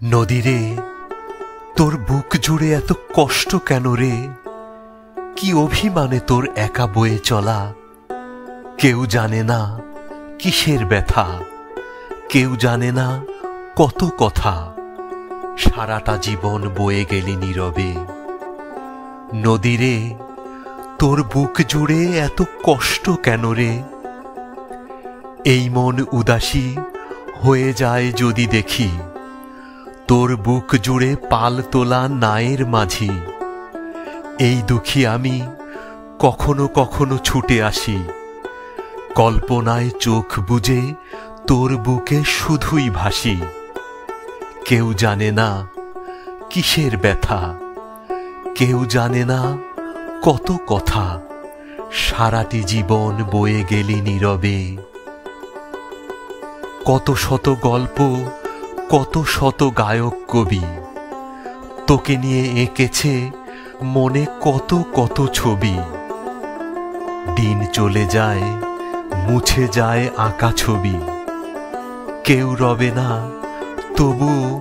নদীরে তোর বুক জুড়ে এত কষ্ট কেন রে? কি অভিমানে তোর একা বয়ে চলা? কেউ জানে না কিসের ব্যথা, কেউ জানে না কত কথা। সারাটা জীবন বয়ে গেলি নীরবে। নদীরে তোর বুক জুড়ে এত কষ্ট কেন রে? এই মন উদাসী হয়ে যায় যদি দেখি তোর বুক জুড়ে পাল তোলা নায়ের মাঝি। এই দুঃখী আমি কখনো কখনো ছুটে আসি, কল্পনায় চোখ বুজে তোর বুকে শুধুই ভাসি। কেউ জানে না কিসের ব্যথা, কেউ জানে না কত কথা। সারাটি জীবন বয়ে গেলি নীরবে। কত শত গল্প, কত শত গায়ক কবি তোকে নিয়ে এঁকেছে মনে কত কত ছবি। দিন চলে যায়, মুছে যায় আঁকা ছবি। কেউ রবে না, তবু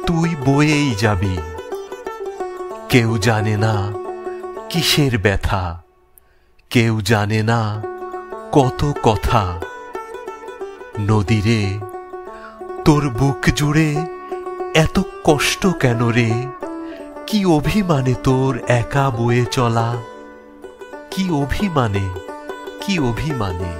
তুই বয়েই যাবি। কেউ জানে না কিসের ব্যথা, কেউ জানে না কত কথা। নদীরে তোর বুক জুড়ে এত কষ্ট কেন রে? কি অভিমানে তোর একা বয়ে চলা? কি অভিমানে, কি অভিমানে।